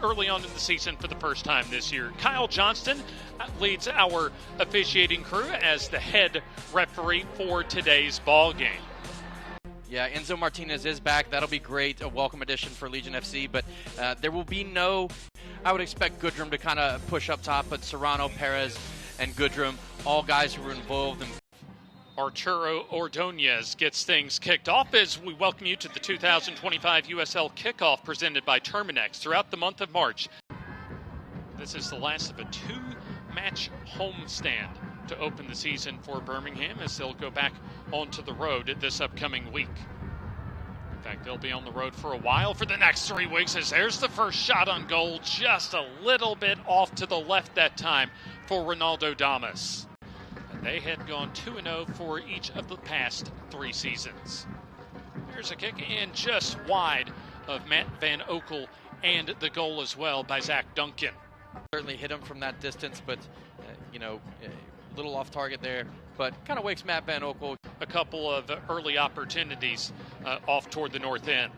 early on in the season for the first time this year. Kyle Johnston leads our officiating crew as the head referee for today's ball game. Yeah, Enzo Martinez is back. That'll be great, a welcome addition for Legion FC, but there will be no, I would expect Goodrum to kind of push up top, but Serrano, Perez, and Goodrum, all guys who were involved in. Arturo Ordonez gets things kicked off as we welcome you to the 2025 USL Kickoff presented by Terminex throughout the month of March. This is the last of a two-match homestand to open the season for Birmingham as they'll go back onto the road this upcoming week. In fact, they'll be on the road for a while for the next 3 weeks as there's the first shot on goal, just a little bit off to the left that time for Ronaldo Damas. They had gone 2-0 for each of the past 3 seasons. There's a kick in just wide of Matt Van Oekel and the goal as well by Zach Duncan. Certainly hit him from that distance, but a little off target there, but kind of wakes Matt Van Oekel. A couple of early opportunities off toward the north end.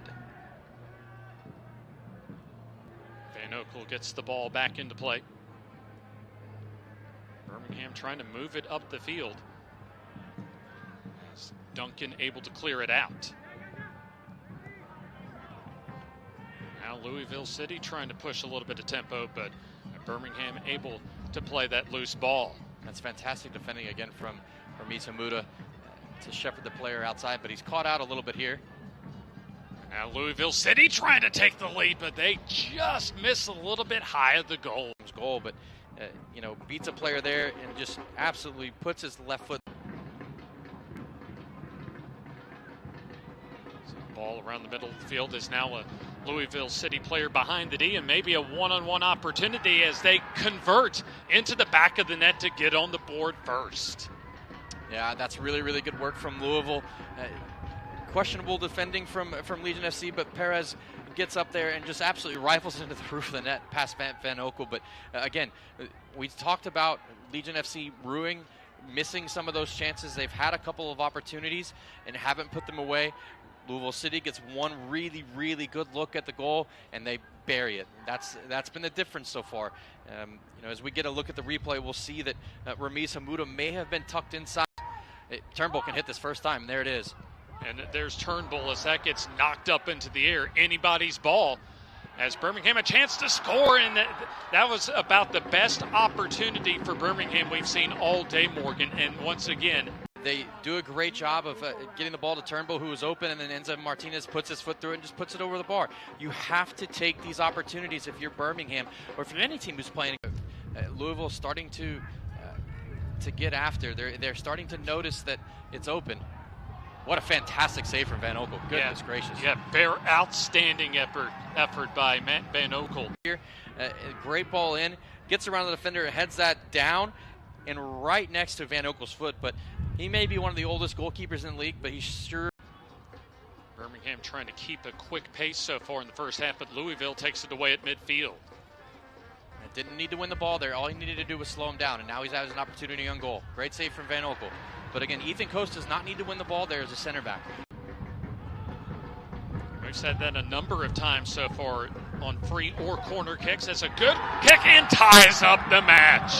Van Oekel gets the ball back into play. Birmingham trying to move it up the field. As Duncan able to clear it out. Now Louisville City trying to push a little bit of tempo, but Birmingham able to play that loose ball. That's fantastic defending again from Isamuda to shepherd the player outside, but he's caught out a little bit here. Now Louisville City trying to take the lead, but they just miss a little bit high of the goal. But beats a player there and just absolutely puts his left foot. So the ball around the middle of the field is now a Louisville City player behind the D, and maybe a one-on-one opportunity as they convert into the back of the net to get on the board first. Yeah, that's really, really good work from Louisville. Questionable defending from Legion FC, but Perez gets up there and just absolutely rifles into the roof of the net past Van Oekel. But again, we talked about Legion FC missing some of those chances. They've had a couple of opportunities and haven't put them away. Louisville City gets one really, really good look at the goal and they bury it. That's been the difference so far. As we get a look at the replay, we'll see that Ramiz Hamuda may have been tucked inside. Turnbull can hit this first time. There it is. And there's Turnbull as that gets knocked up into the air. Anybody's ball as Birmingham a chance to score, and that was about the best opportunity for Birmingham we've seen all day, Morgan. And once again, they do a great job of getting the ball to Turnbull, who was open, and then Enzo Martinez puts his foot through it and just puts it over the bar. You have to take these opportunities if you're Birmingham, or if you're any team who's playing. Louisville starting to get after. They're starting to notice that it's open. What a fantastic save from Van Oekel. Goodness gracious. Yeah, very outstanding effort by Matt Van Oekel. Here, great ball in, gets around the defender, heads that down, and right next to Van Oekel's foot. But he may be one of the oldest goalkeepers in the league, but he's sure. Birmingham trying to keep a quick pace so far in the first half, but Louisville takes it away at midfield. Didn't need to win the ball there. All he needed to do was slow him down, and now he has an opportunity on goal. Great save from Van Oekel. But again, Ethan Coast does not need to win the ball there as a center back. We've said that a number of times so far on free or corner kicks. That's a good kick and ties up the match.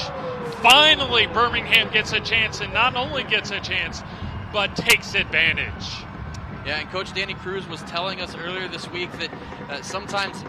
Finally, Birmingham gets a chance, and not only gets a chance, but takes advantage. Yeah, and Coach Danny Cruz was telling us earlier this week that sometimes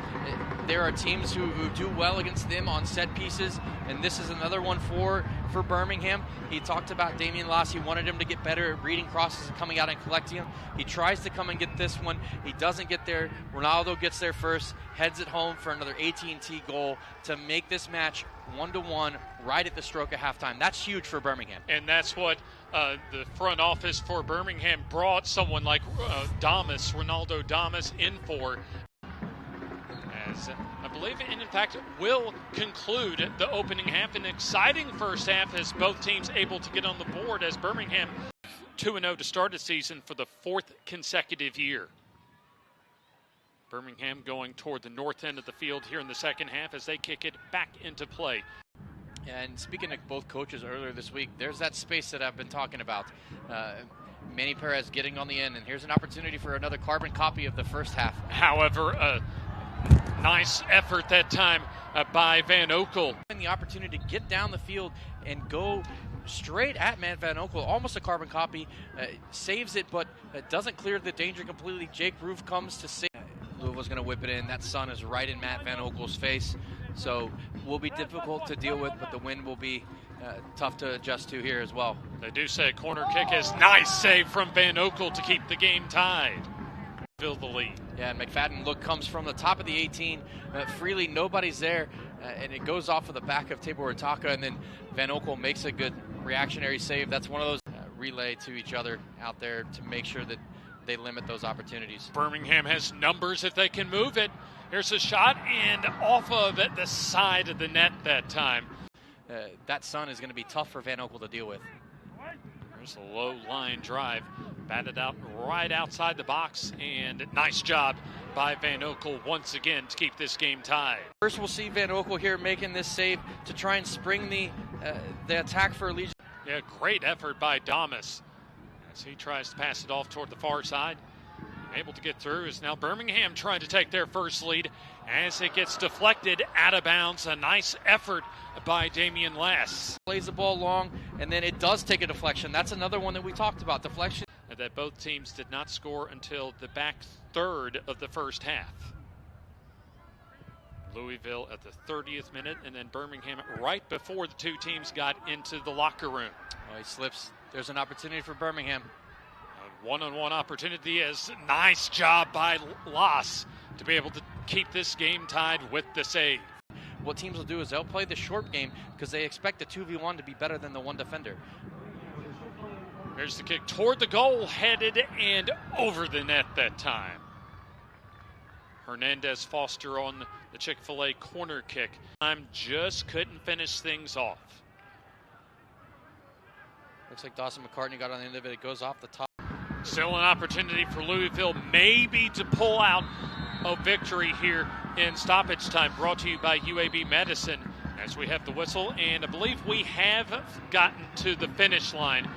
there are teams who do well against them on set pieces, and this is another one for Birmingham. He talked about Damian Loss. He wanted him to get better at reading crosses and coming out and collecting them. He tries to come and get this one. He doesn't get there. Ronaldo gets there first, heads it home for another AT&T goal to make this match 1-1 right at the stroke of halftime. That's huge for Birmingham. And that's what the front office for Birmingham brought someone like Ronaldo Damas in for. As I believe, and in fact, will conclude the opening half. An exciting first half as both teams able to get on the board as Birmingham 2-0 to start the season for the 4th consecutive year. Birmingham going toward the north end of the field here in the second half as they kick it back into play. And speaking to both coaches earlier this week, there's that space that I've been talking about. Manny Perez getting on the end, and here's an opportunity for another carbon copy of the first half. However, Nice effort that time by Van Oekel. And the opportunity to get down the field and go straight at Matt Van Oekel, almost a carbon copy, saves it, but doesn't clear the danger completely. Jake Roof comes to save. Louisville's going to whip it in. That sun is right in Matt Van Oekel's face, so will be difficult to deal with, but the wind will be tough to adjust to here as well. They do say a corner kick is nice save from Van Oekel to keep the game tied. Fill the lead. Yeah, and McFadden comes from the top of the 18 freely. Nobody's there, and it goes off of the back of Tabor Itaka, and then Van Oekel makes a good reactionary save. That's one of those relay to each other out there to make sure that they limit those opportunities. Birmingham has numbers if they can move it. Here's a shot, and off of the side of the net that time. That sun is going to be tough for Van Oekel to deal with. There's a low line drive, batted out right outside the box, and nice job by Van Oekel once again to keep this game tied. First, we'll see Van Oekel here making this save to try and spring the attack for Legion. Yeah, great effort by Damas as he tries to pass it off toward the far side. Able to get through is now Birmingham trying to take their first lead as it gets deflected out of bounds. A nice effort by Damian Lass. Plays the ball long, and then it does take a deflection. That's another one that we talked about, deflection. That both teams did not score until the back third of the first half. Louisville at the 30th minute, and then Birmingham right before the two teams got into the locker room. Oh, he slips. There's an opportunity for Birmingham. A one-on-one opportunity is nice job by Lass to be able to keep this game tied with the save. What teams will do is they'll play the short game because they expect the 2v1 to be better than the one defender. Here's the kick toward the goal, headed and over the net that time. Hernandez Foster on the Chick-fil-A corner kick. Time just couldn't finish things off. Looks like Dawson McCartney got on the end of it. It goes off the top. Still an opportunity for Louisville maybe to pull out a victory here in stoppage time. Brought to you by UAB Medicine as we have the whistle, and I believe we have gotten to the finish line.